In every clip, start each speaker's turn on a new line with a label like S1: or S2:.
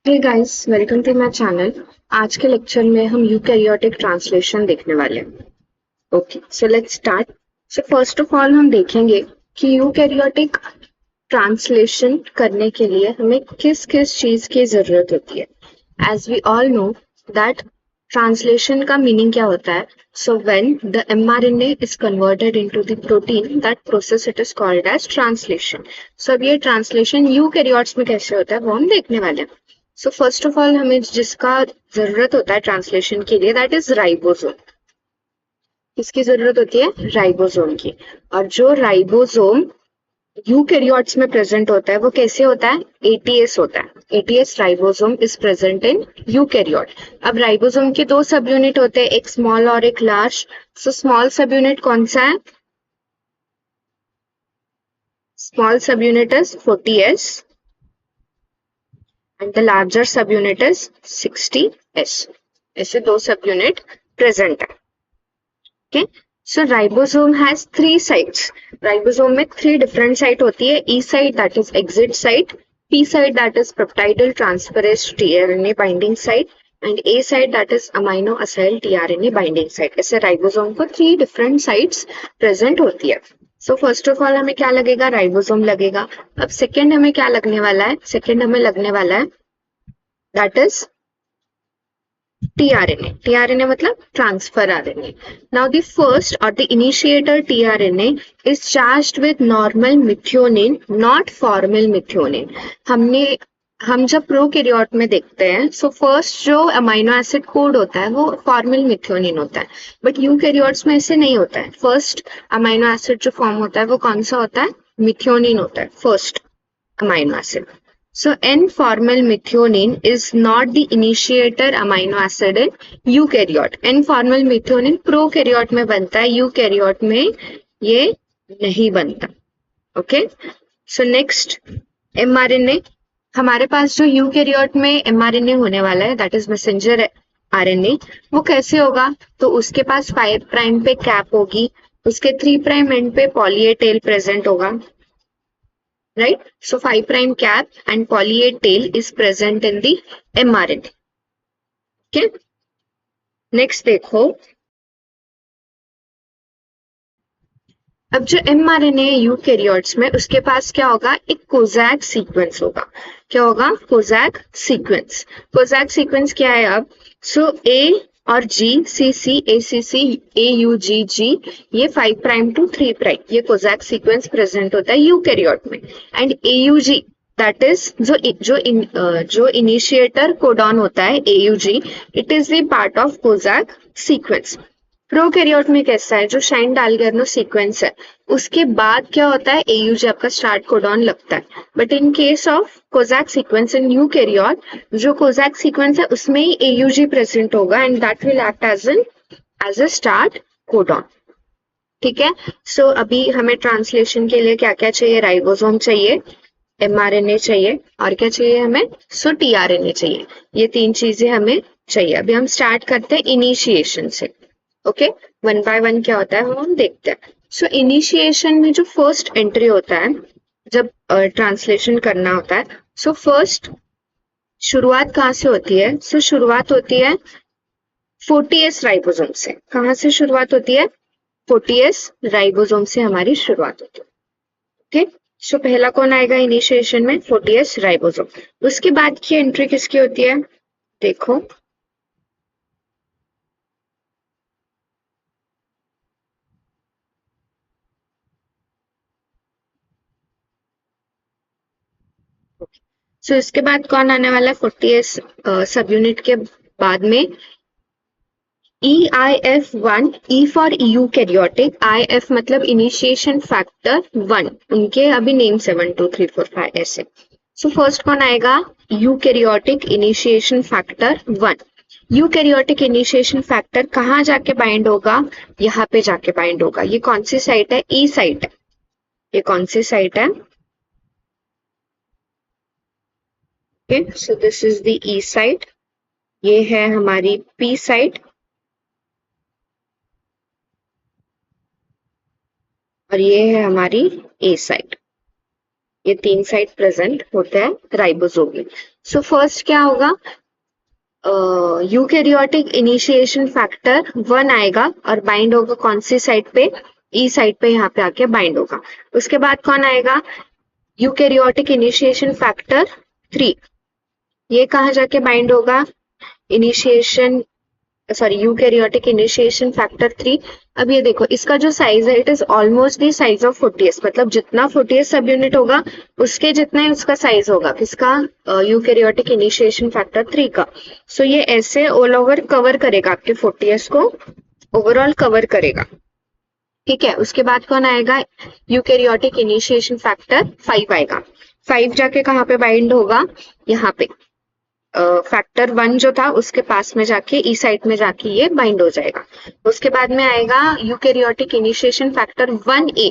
S1: Hey guys, welcome to my channel. आज के lecture में हम यूकैरियोटिक ट्रांसलेशन देखने वाले हैं। Okay, so let's start. So first of all हम देखेंगे कि यूकैरियोटिक ट्रांसलेशन करने के लिए हमें किस किस चीज की जरूरत होती है। As we all know that translation का मीनिंग क्या होता है। So when the mRNA is converted into the protein, that process it is called as translation. So अब ये ट्रांसलेशन यूकैरियोट्स में कैसे होता है वो हम देखने वाले हैं। सो फर्स्ट ऑफ ऑल हमें जिसका जरूरत होता है ट्रांसलेशन के लिए, दैट इज राइबोसोम। किसकी जरूरत होती है? राइबोसोम की। और जो राइबोसोम यूकैरियोट्स में प्रेजेंट होता है वो कैसे होता है? एटीएस होता है। ATS ribosome is present in eukaryote. अब राइबोसोम के दो सब यूनिट होते हैं, एक स्मॉल और एक लार्ज। सो स्मॉल सब यूनिट कौन सा है? स्मॉल सब unit is 40S and the larger subunit is 60S. ऐसे दो सब यूनिट प्रेजेंट है। Okay, so ribosome has three sites. Ribosome में थ्री डिफरेंट साइट होती है। E site that is exit site, P site that is peptidyl transferase tRNA binding site and A site that is amino acyl tRNA binding site. ऐसे ribosome को three different sites present होती है। So first of all हमें क्या लगेगा? Ribosome लगेगा। अब second हमें क्या लगने वाला है? सेकेंड हमें लगने वाला है दैट इज tRNA. tRNA मतलब transfer RNA. Now the first or the initiator tRNA is charged with normal methionine, not formal methionine. हम जब प्रोकैरियोट में देखते हैं, सो फर्स्ट जो अमाइनो एसिड कोड होता है वो फॉर्मल मिथ्योनिन होता है, बट यूकैरियोट्स में ऐसे नहीं होता है। फर्स्ट अमाइनो एसिड जो फॉर्म होता है वो कौन सा होता है? मिथ्योनिन होता है, first amino acid. So N-formal methionine is not the initiator amino acid in eukaryote. N-formal methionine prokaryote में बनता है, eukaryote में ये नहीं बनता। Okay, so next mRNA। हमारे पास जो यूकैरियोट में mRNA होने वाला है दैट इज मैसेंजर आरएनए, वो कैसे होगा? तो उसके पास 5 प्राइम पे कैप होगी, उसके 3 प्राइम एंड पे पॉली ए टेल प्रेजेंट होगा, right? So 5 prime cap and poly A tail is present in the mRNA. Okay. Next देखो, अब जो mRNA यूकैरियोट्स में उसके पास क्या होगा? एक कोजैक सीक्वेंस होगा। क्या होगा? कोजैक सीक्वेंस। कोजैक सीक्वेंस क्या है अब? सो ए और जी, सी सी, ए सी सी, ए यू जी जी, ये 5 प्राइम टू 3 प्राइम, ये कोजैक सीक्वेंस प्रेजेंट होता है यूकैरियोट में। And A U G that is जो इनिशिएटर कोडॉन होता है AUG, it is the part of Kozak sequence. Prokaryote में कैसा है? जो शाइन डालगर्नो सीक्वेंस है उसके बाद क्या होता है? AUG आपका स्टार्ट कोडॉन लगता है। But in case of Kozak sequence in eukaryote, जो कोजैक सीक्वेंस है उसमें ही AUG प्रेजेंट होगा and that will act as a start codon. ठीक है, सो अभी हमें ट्रांसलेशन के लिए क्या क्या चाहिए? राइबोसोम चाहिए, mRNA चाहिए, और क्या चाहिए हमें? सो tRNA चाहिए। ये तीन चीजें हमें चाहिए। अभी हम स्टार्ट करते हैं इनिशिएशन से। ओके, वन बाय वन क्या होता है वो हम देखते हैं। सो इनिशिएशन में जो फर्स्ट एंट्री होता है जब ट्रांसलेशन करना होता है, सो फर्स्ट शुरुआत कहाँ से होती है? सो शुरुआत होती है 40S राइबोसोम से। कहाँ से शुरुआत होती है? 40S राइबोसोम से हमारी शुरुआत होती है। ओके, सो पहला कौन आएगा इनिशिएशन में? 40S ribosome. उसके बाद की एंट्री किसकी होती है? देखो, सो इसके बाद कौन आने वाला है? 40S सब यूनिट के बाद में EIF1, E for eukaryotic, IF मतलब इनिशिएशन फैक्टर 1, उनके अभी नेम्स है 1 2 3 4 5 ऐसे। सो फर्स्ट कौन आएगा? Eukaryotic initiation factor 1। Eukaryotic initiation factor कहाँ जाके बाइंड होगा? यहाँ पे जाके बाइंड होगा। ये कौन सी साइट है? ई साइट है। ये कौन सी साइट है? Okay, so this is the E site, ये है हमारी पी साइट, और ये है हमारी ए साइट। ये 3 साइट प्रेजेंट होते हैं राइबोसोम में। सो फर्स्ट क्या होगा, यूकैरियोटिक इनिशिएशन फैक्टर 1 आएगा और बाइंड होगा कौन सी साइट पे, ई साइट पे यहाँ पे आके बाइंड होगा। उसके बाद कौन आएगा, यूकैरियोटिक इनिशिएशन फैक्टर 3, ये कहाँ जाके बाइंड होगा, इनिशिएशन यूकैरियोटिक इनिशिएशन फैक्टर 3। अब ये देखो इसका जो साइज है it is almost the size of 40s, मतलब जितना 40s सब यूनिट होगा उसके जितना ही उसका साइज होगा किसका, यूकैरियोटिक इनिशिएशन फैक्टर 3 का। सो ये ऐसे ऑल ओवर कवर करेगा आपके 40s को, ओवरऑल कवर करेगा, ठीक है। उसके बाद कौन आएगा, यूकैरियोटिक इनिशिएशन फैक्टर 5 आएगा। 5 जाके कहाँ पे बाइंड होगा, यहाँ पे फैक्टर 1 जो था उसके पास में जाके ई साइट में जाके ये बाइंड हो जाएगा। उसके बाद में आएगा eukaryotic initiation factor 1A,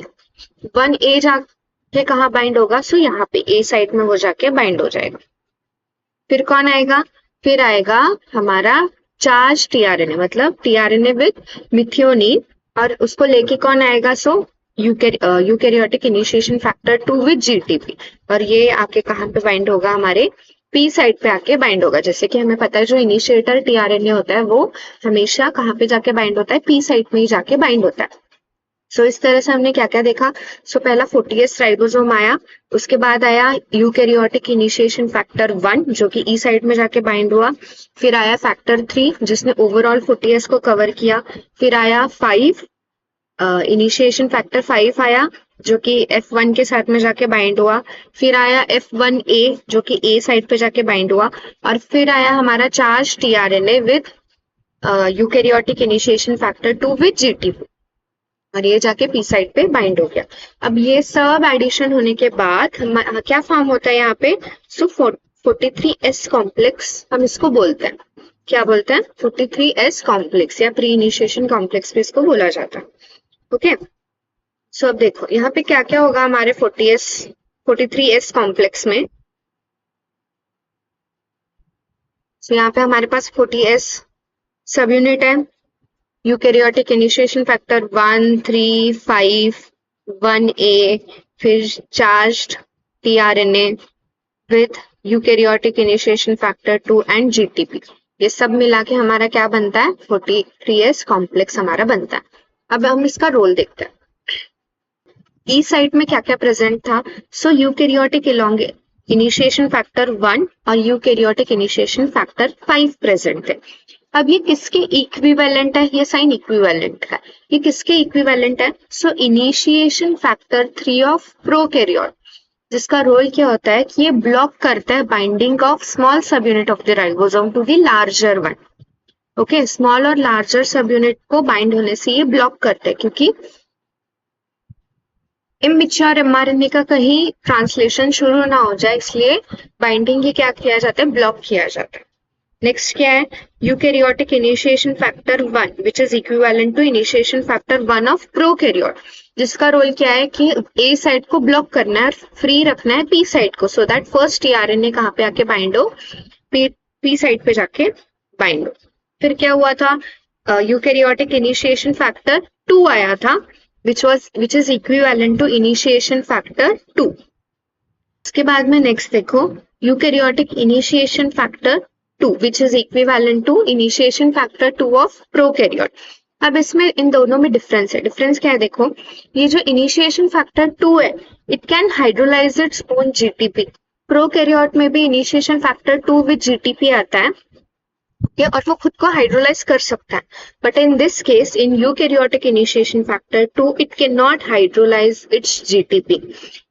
S1: 1A जाके कहाँ बाइंड होगा, सो यहाँ पे ए साइट में वो जाके बाइंड हो जाएगा। फिर कौन आएगा, फिर आएगा हमारा चार्ज टीआरएनए, मतलब टीआरएनए विद मिथियोनिन, और उसको लेके कौन आएगा, so eukaryotic initiation factor 2 with GTP, और ये आके कहाँ पे बाइंड होगा, हमारे पी साइड पे आके बाइंड होगा। जैसे कि हमें पता है जो इनिशिएटर टीआरएनए होता है वो हमेशा कहाँ पे जाके बाइंड होता है, पी साइड में ही जाके बाइंड होता है। सो इस तरह से हमने क्या क्या देखा, सो पहला 40s राइबोसोम आया, उसके बाद आया यूकैरियोटिक इनिशिएशन फैक्टर 1 जो कि ई साइड में जाके बाइंड हुआ, फिर आया फैक्टर 3 जिसने ओवरऑल 40s को कवर किया, फिर आया 5 इनिशिएशन फैक्टर 5 आया जो कि F1 के साथ में जाके बाइंड हुआ, फिर आया F1A जो कि A साइड पे जाके बाइंड हुआ, और फिर आया हमारा charge tRNA with eukaryotic initiation factor 2 with GTP, और ये जाके पी साइड पे बाइंड हो गया। अब ये सब एडिशन होने के बाद क्या फॉर्म होता है यहाँ पे, सो 43S कॉम्प्लेक्स हम इसको बोलते हैं, क्या बोलते हैं, 43S कॉम्प्लेक्स या प्री इनिशिएशन कॉम्प्लेक्स भी इसको बोला जाता है, ओके। सो अब देखो यहाँ पे क्या क्या होगा हमारे 43S कॉम्प्लेक्स में। सो यहाँ पे हमारे पास 40S सब यूनिट है, यूकैरियोटिक इनिशिएशन फैक्टर 1, 3, 5, 1A, फिर charged tRNA with eukaryotic initiation factor 2 and GTP, ये सब मिला के हमारा क्या बनता है, 43S कॉम्प्लेक्स हमारा बनता है। अब हम इसका रोल देखते हैं, ई साइट में क्या क्या प्रेजेंट था, सो यूकैरियोटिक इनिशिएशन फैक्टर 1 और यूकैरियोटिक इनिशिएशन फैक्टर 5 प्रेजेंट थे। अब ये किसके इक्विवेलेंट है, ये साइन इक्विवेलेंट है, ये किसके इक्विवेलेंट है, so initiation factor 3 of prokaryote, जिसका रोल क्या होता है कि ये ब्लॉक करता है binding of small subunit of the ribosome to the larger one, okay. Small और लार्जर सब यूनिट को बाइंड होने से ये ब्लॉक करते हैं, क्योंकि इमैच्योर एमआरएनए का कहीं ट्रांसलेशन शुरू ना हो जाए, इसलिए बाइंडिंग ही क्या किया जाता है, ब्लॉक किया जाता है। नेक्स्ट क्या है, eukaryotic initiation factor 1 which is equivalent to initiation factor 1 of prokaryote, जिसका रोल क्या है कि ए साइड को ब्लॉक करना है, फ्री रखना है पी साइड को, सो दैट फर्स्ट टीआरएनए कहाँ पे आके बाइंड हो, पी साइड पे जाके बाइंड हो। फिर क्या हुआ था, यूकैरियोटिक इनिशिएशन फैक्टर 2 आया था which is equivalent to initiation factor 2। उसके बाद में नेक्स्ट देखो eukaryotic initiation factor 2 which is equivalent to initiation factor 2 of prokaryote। अब इसमें इन दोनों में डिफरेंस है, डिफरेंस क्या है, देखो ये जो इनिशिएशन फैक्टर 2 है it can hydrolyse its own GTP, prokaryote में भी इनिशिएशन फैक्टर 2 विद जीटीपी आता है, और वो खुद को हाइड्रोलाइज कर सकता है, but in this case in eukaryotic initiation factor 2 it can not hydrolyse its GTP,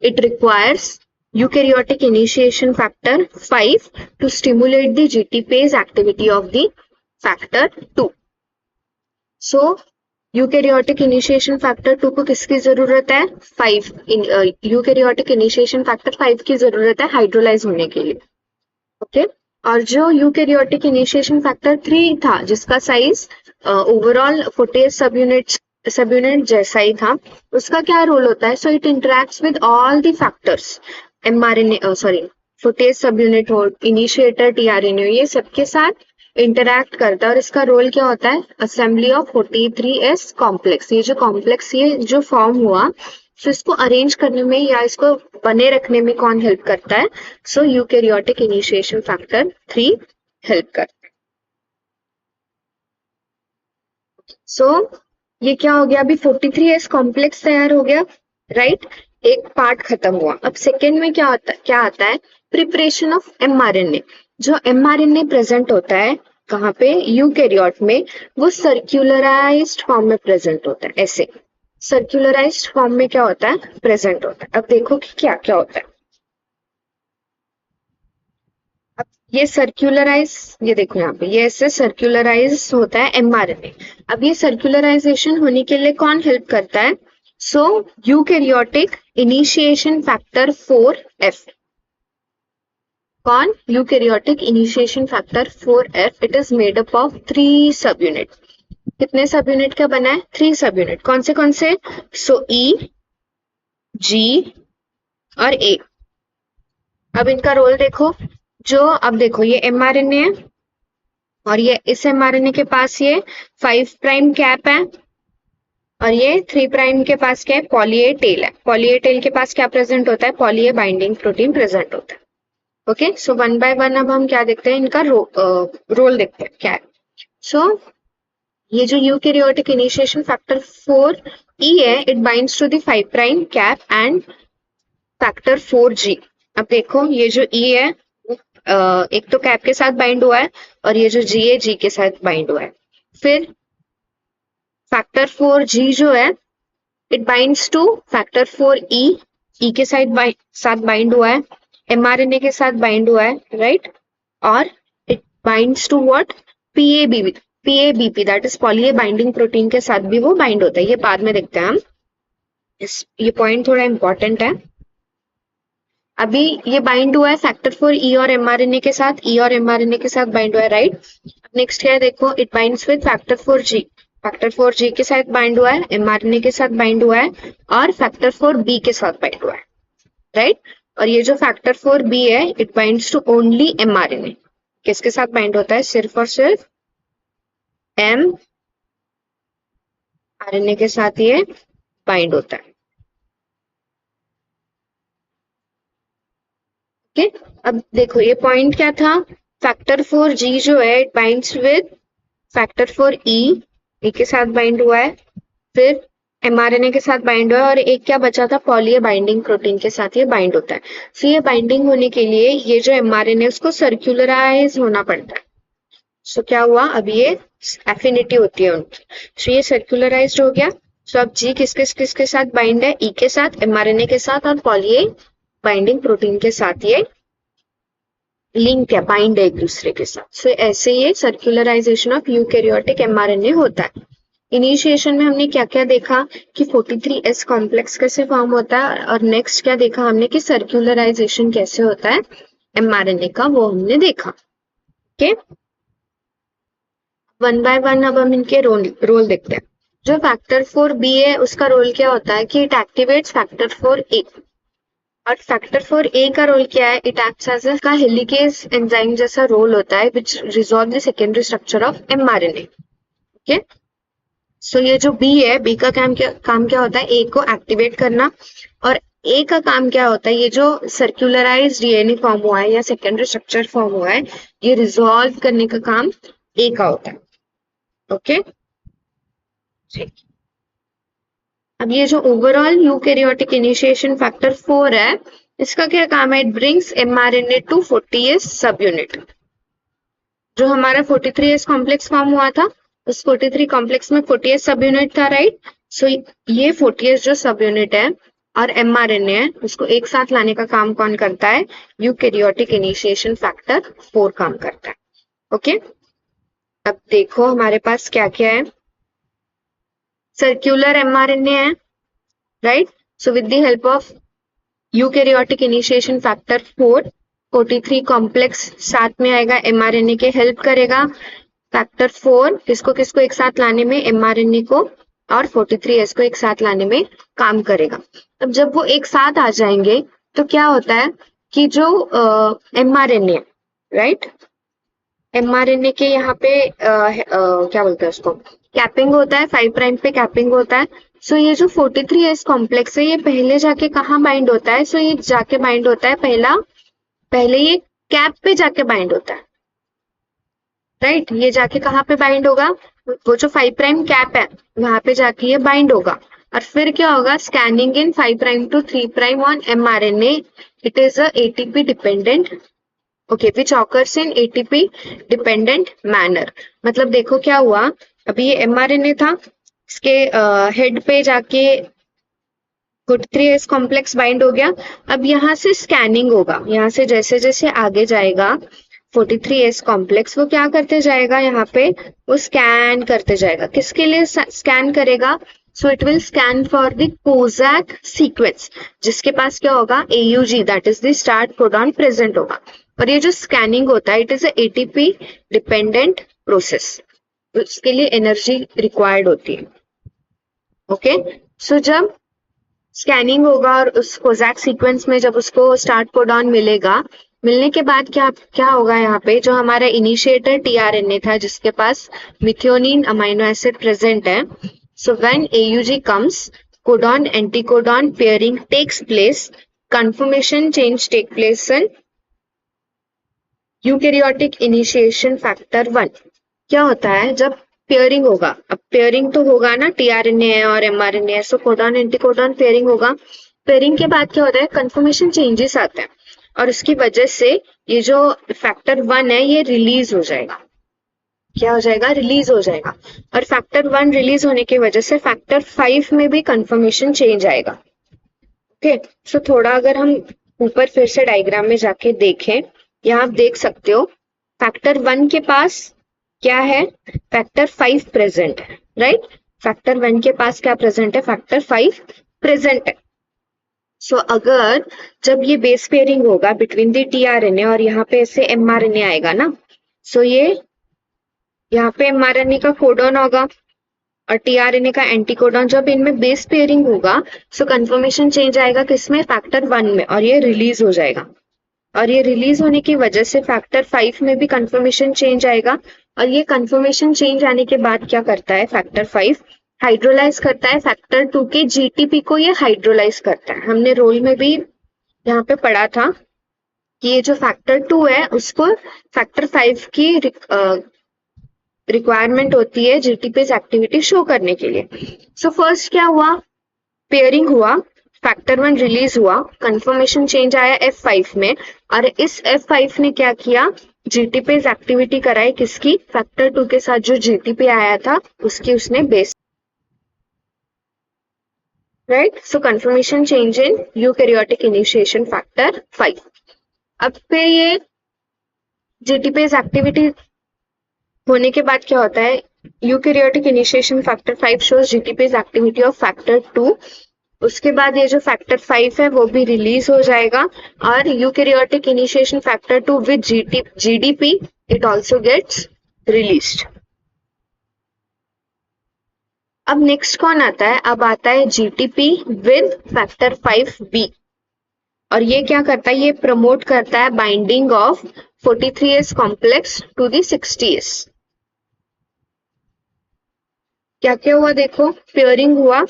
S1: it requires eukaryotic initiation factor 5 to stimulate the GTPase activity of the factor 2। So eukaryotic initiation factor 2 को किसकी जरूरत है, 5 eukaryotic initiation factor 5 की जरूरत है hydrolyse होने के लिए, ओके। और जो यूकैरियोटिक इनिशिएशन फैक्टर 3 था जिसका साइज ओवरऑल 40 सब यूनिट जैसा ही था, उसका क्या रोल होता है, so it interacts with all the factors mRNA 40 सब यूनिट हो, इनिशिएटर टीआरएनए, ये सबके साथ इंटरैक्ट करता है, और इसका रोल क्या होता है, असेंबली ऑफ 43S कॉम्प्लेक्स। ये जो कॉम्प्लेक्स ये जो फॉर्म हुआ सो इसको अरेंज करने में या इसको बने रखने में कौन हेल्प करता है? सो यूकैरियोटिक इनिशिएशन फैक्टर 3 हेल्प करता है। सो ये क्या हो गया? अभी 43S कॉम्प्लेक्स तैयार हो गया, राइट? एक पार्ट खत्म हुआ। अब सेकेंड में क्या आता है? Preparation of mRNA। जो mRNA प्रेजेंट होता है कहाँ पे? यूकैरियोट में। वो सर्क्युलराइज्ड फॉर्म में प्रेजेंट होता है, ऐसे सर्क्युलराइज्ड फॉर्म में क्या होता है? प्रेजेंट होता है। अब देखो कि क्या क्या होता है। अब ये सर्क्युलराइज, ये देखो यहाँ पे ये ऐसे सर्क्युलराइज होता है mRNA। अब ये सर्क्युलराइजेशन होने के लिए कौन हेल्प करता है? सो यूकैरियोटिक इनिशिएशन फैक्टर 4F। कौन? Eukaryotic initiation factor 4F। It is made up of 3 सब यूनिट। कितने सब यूनिट का बना है? 3 सब यूनिट। कौन से? सो E, G और A। अब इनका रोल देखो। जो अब देखो ये mRNA है और ये इस mRNA के पास ये 5 प्राइम कैप है और ये 3 प्राइम के पास क्या है? पॉली ए टेल है। पॉली ए टेल के पास क्या प्रेजेंट होता है? Poly A binding protein present होता है। Okay, so one by one अब हम क्या देखते हैं? इनका रोल देखते हैं क्या है। सो ये जो यूकैरियोटिक इनिशिएशन फैक्टर 4E है, it binds to the 5 prime cap and factor 4G। अब देखो ये जो E है एक तो कैप के साथ बाइंड हुआ है और ये जो G है G के साथ बाइंड हुआ है। फिर फैक्टर 4G जो है it binds two factor 4E, E के साथ बाइंड हुआ है, mRNA के साथ बाइंड हुआ है, राइट? और it binds to what? PABP, that is poly A binding protein के साथ भी वो बाइंड होता है। ये बाद में देखते हैं हम। ये पॉइंट थोड़ा इंपॉर्टेंट है। अभी ये बाइंड हुआ है फैक्टर 4E और mRNA के साथ, E और mRNA के साथ बाइंड हुआ है, राइट? नेक्स्ट क्या है देखो, it binds with factor 4G। Factor 4G के साथ बाइंड हुआ है, mRNA के साथ बाइंड हुआ है और फैक्टर 4B के साथ बाइंड हुआ है, राइट? और ये जो फैक्टर 4B है it binds to only mRNA। किसके साथ बाइंड होता है? सिर्फ और सिर्फ mRNA के साथ ये बाइंड होता है। ओके, अब देखो ये पॉइंट क्या था? फैक्टर 4G जो है it binds with factor 4E, E के साथ बाइंड हुआ है, फिर mRNA के साथ बाइंड हुआ है और एक क्या बचा था? पॉली ए बाइंडिंग प्रोटीन के साथ ये बाइंड होता है। सो ये बाइंडिंग होने के लिए ये जो mRNA उसको सर्क्युलराइज होना पड़ता है। सो क्या हुआ? अब ये एफिनिटी होती है उनकी। सो ये सर्क्युलराइज्ड हो गया। सो अब G किसके साथ बाइंड है? E के साथ, mRNA के साथ और पॉली ए बाइंडिंग प्रोटीन के साथ ये लिंक है, बाइंड है एक दूसरे के साथ। सो ऐसे ये सर्क्युलराइजेशन ऑफ यूकैरियोटिक mRNA होता है। इनिशिएशन में हमने क्या क्या देखा कि 43S कॉम्प्लेक्स कैसे फॉर्म होता है और नेक्स्ट क्या देखा हमने कि सर्क्युलराइजेशन कैसे होता है mRNA का, वो हमने देखा। ओके, वन बाय वन अब हम इनके रोल देखते हैं। जो फैक्टर 4B है उसका रोल क्या होता है कि इट एक्टिवेट्स फैक्टर 4A। और फैक्टर 4A का रोल क्या है? इट एक्ट्स एज का हेलिकेज एंजाइम जैसा रोल होता है which resolve the secondary structure of mRNA। Okay, so ये जो B है, B का काम क्या होता है? A को एक्टिवेट करना। और A का काम क्या होता है? ये जो सर्क्युलराइज DNA फॉर्म हुआ है या सेकेंडरी स्ट्रक्चर फॉर्म हुआ है, ये रिजॉल्व करने का काम A का होता है। ओके, ठीक। अब ये जो ओवरऑल यूकैरियोटिक इनिशिएशन फैक्टर 4 है, इसका क्या काम है? It brings mRNA to 40S सब यूनिट। जो हमारा 43S कॉम्प्लेक्स फॉर्म हुआ था, उस 43 कॉम्प्लेक्स में 40S सब यूनिट था, राइट? सो ये 40S जो सब यूनिट है और mRNA है, उसको एक साथ लाने का काम कौन करता है? यूकैरियोटिक इनिशिएशन फैक्टर 4 काम करता है। ओके, अब देखो हमारे पास क्या क्या है। सर्क्युलर mRNA है, right? So with the help of eukaryotic initiation factor 4, 43 complex साथ में आएगा, mRNA के हेल्प करेगा। फैक्टर 4 किसको एक साथ लाने में? mRNA को और 43S को एक साथ लाने में काम करेगा। अब जब वो एक साथ आ जाएंगे तो क्या होता है कि जो mRNA, राइट, mRNA के यहाँ पे क्या बोलते हैं उसको? कैपिंग होता है, 5 प्राइम पे कैपिंग होता है। सो ये जो 43S कॉम्प्लेक्स है ये पहले जाके कहाँ बाइंड होता है? सो ये जाके बाइंड होता है पहले ये कैप पे जाके बाइंड होता है, राइट? ये जाके कहाँ पे बाइंड होगा? वो जो 5 प्राइम कैप है वहां पे जाके ये बाइंड होगा। और फिर क्या होगा? Scanning in 5 prime to 3 prime on mRNA, it is a ATP dependent, okay, which occurs in ATP dependent manner. मतलब देखो क्या हुआ, अभी ये mRNA था, इसके हेड पे जाके 43S कॉम्प्लेक्स बाइंड हो गया। अब यहाँ से स्कैनिंग होगा, यहाँ से जैसे जैसे आगे जाएगा 43S कॉम्प्लेक्स वो क्या करते जाएगा, यहाँ पे वो स्कैन करते जाएगा। किसके लिए स्कैन करेगा? So it will scan for the कोजैक sequence, जिसके पास क्या होगा? AUG, that is the start codon present होगा। और ये जो स्कैनिंग होता है it is ATP dependent process, उसके लिए एनर्जी रिक्वायर्ड होती है। ओके, सो जब स्कैनिंग होगा और उस कोजैक सीक्वेंस में जब उसको स्टार्ट कोडॉन मिलेगा, मिलने के बाद क्या होगा, यहाँ पे जो हमारा इनिशिएटर tRNA था जिसके पास मिथियोनिन अमाइनो एसिड प्रेजेंट है, so when AUG comes, codon anticodon pairing takes place, conformation change take place in eukaryotic initiation factor 1। क्या होता है जब पेयरिंग होगा? अब पेयरिंग तो होगा ना, tRNA है और mRNA है, सो कोडॉन एंटीकोडॉन पेयरिंग होगा। पेयरिंग के बाद क्या होता है? कंफर्मेशन चेंजेस आते हैं और उसकी वजह से ये जो फैक्टर 1 है ये रिलीज हो जाएगा। क्या हो जाएगा? रिलीज हो जाएगा। और फैक्टर 1 रिलीज होने की वजह से फैक्टर 5 में भी कंफर्मेशन चेंज आएगा। ओके, सो थोड़ा अगर हम ऊपर फिर से डायग्राम में जाके देखें, यहाँ आप देख सकते हो फैक्टर 1 के पास क्या है? फैक्टर 5 प्रेजेंट है, राइट? फैक्टर 1 के पास क्या प्रेजेंट है? फैक्टर 5 प्रेजेंट है। सो अगर जब ये बेस पेयरिंग होगा बिटवीन द tRNA और यहाँ पे ऐसे mRNA आएगा ना, सो ये यहाँ पे mRNA का कोडॉन होगा और tRNA का एंटीकोडॉन, जब इनमें बेस पेयरिंग होगा सो कंफर्मेशन चेंज आएगा किसमें? फैक्टर 1 में, और ये रिलीज हो जाएगा। और ये रिलीज होने की वजह से फैक्टर 5 में भी कंफर्मेशन चेंज आएगा। और ये कंफर्मेशन चेंज आने के बाद क्या करता है? फैक्टर 5 हाइड्रोलाइज करता है फैक्टर 2 के GTP को, ये हाइड्रोलाइज करता है। हमने रोल में भी यहाँ पे पढ़ा था कि ये जो फैक्टर 2 है उसको फैक्टर 5 की रिक्वायरमेंट होती है GTPase एक्टिविटी शो करने के लिए। सो फर्स्ट क्या हुआ? पेयरिंग हुआ, फैक्टर 1 रिलीज हुआ, कंफर्मेशन चेंज आया F5 में, और इस F5 ने क्या किया? GTPase एक्टिविटी कराई किसकी? फैक्टर 2 के साथ जो GTP आया था उसकी उसने base, right? So conformation change in eukaryotic initiation factor 5। अब फिर ये GTPase एक्टिविटी होने के बाद क्या होता है? Eukaryotic initiation factor 5 shows GTPase activity of factor 2। उसके बाद ये जो फैक्टर 5 है वो भी रिलीज हो जाएगा और eukaryotic initiation factor 2 with GDP it also gets released. अब नेक्स्ट कौन आता है? अब आता है GTP विद फैक्टर 5B। और ये क्या करता है? ये प्रमोट करता है binding of 43S complex to the 60S। क्या क्या हुआ देखो, पेयरिंग हुआ,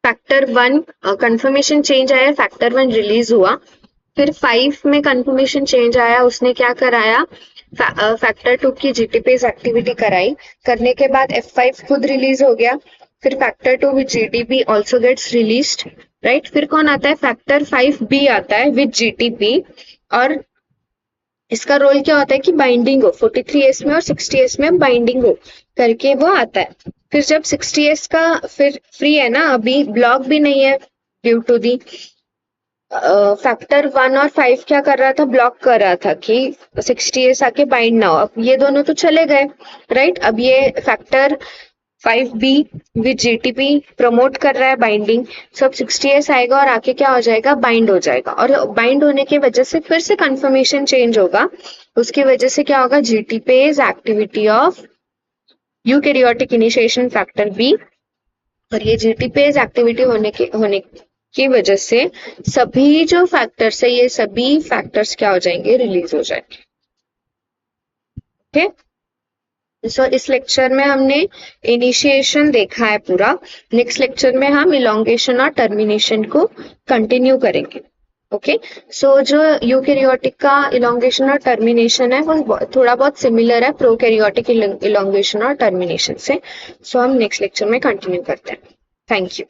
S1: फैक्टर 1 कंफर्मेशन चेंज आया, फैक्टर 1 रिलीज हुआ, फिर 5 में कंफर्मेशन चेंज आया, उसने क्या कराया? फैक्टर 2 की GTPase एक्टिविटी कराई, करने के बाद F5 खुद रिलीज हो गया, फिर factor 2 with GTP also gets released, right? फिर कौन आता है? फैक्टर 5B आता है विद GTP, और इसका रोल क्या होता है कि बाइंडिंग हो 43S में और 60S में बाइंडिंग हो करके वो आता है। फिर जब 60S का फिर फ्री है ना, अभी ब्लॉक भी नहीं है ड्यू टू दी फैक्टर 1 और 5 क्या कर रहा था? ब्लॉक कर रहा था कि 60S आके बाइंड ना हो। अब ये दोनों तो चले गए, राइट? अब ये factor 5B with GTP promote कर रहा है बाइंडिंग, सब 60S आएगा और आके क्या हो जाएगा? बाइंड हो जाएगा, और बाइंड होने की वजह से फिर से कंफर्मेशन चेंज होगा, उसकी वजह से क्या होगा? GTPase activity of eukaryotic initiation factor B, और ये GTPase एक्टिविटी होने की वजह से सभी जो फैक्टर्स है ये सभी फैक्टर्स क्या हो जाएंगे? रिलीज हो जाएंगे। ओके, सो इस लेक्चर में हमने इनिशिएशन देखा है पूरा। नेक्स्ट लेक्चर में हम इलोंगेशन और टर्मिनेशन को कंटिन्यू करेंगे। ओके, सो जो यूकैरियोटिक का इलोंगेशन और टर्मिनेशन है वो थोड़ा बहुत सिमिलर है प्रोकैरियोटिक इलोंगेशन और टर्मिनेशन से। सो हम नेक्स्ट लेक्चर में कंटिन्यू करते हैं। Thank you.